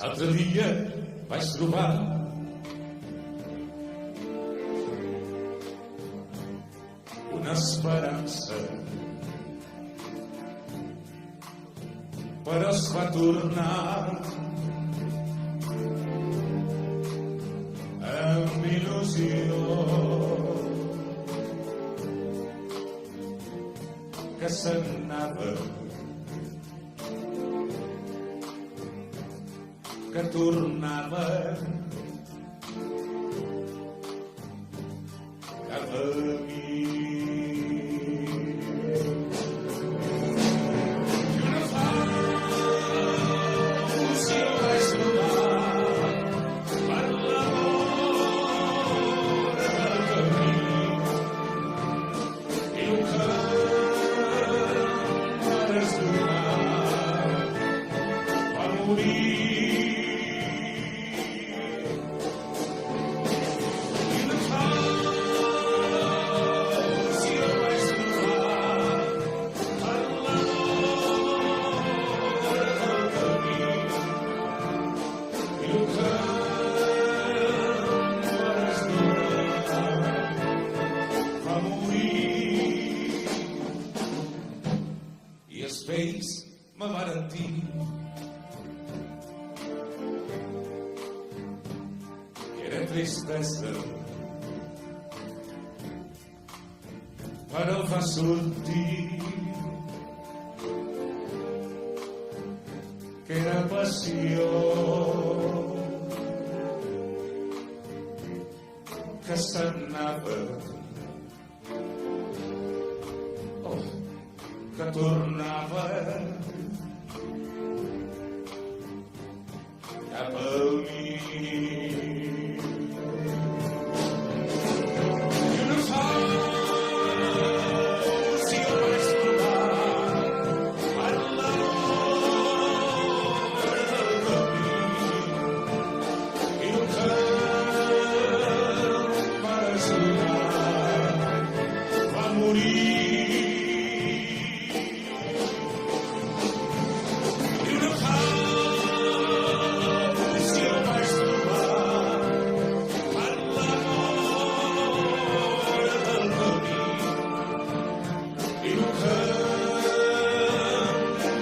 L'altre dia vaig trobar una esperança, però es va tornar amb il·lusió que se'n anava, que tornava cap a mi. Ells me varen dir que era tristesa, però va sortir que era passió, que s'anava, que tornava cap a mi. Jo no sé si ho vaig trobar per l'hora del camí i el que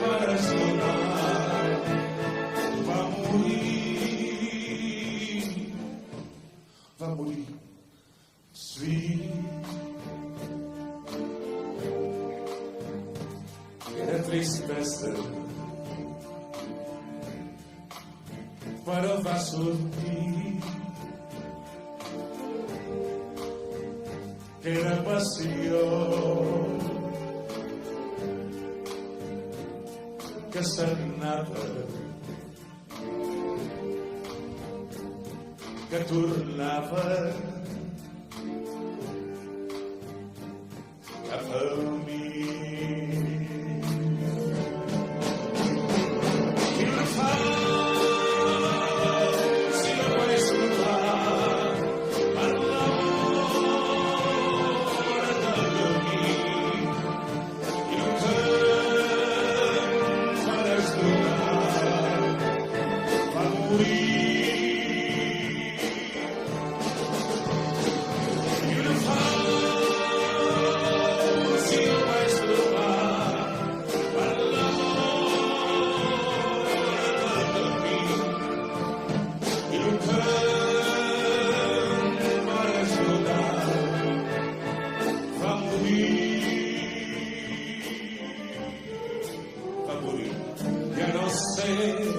va sonar va morir. Va morir, sweet. Era tristesa, però va sortir que era passió, que s'anava, que tornava cap a mi. I no fa si no vaig trobar per l'hora del camí i el que em faràs donar va morir. Ja no sé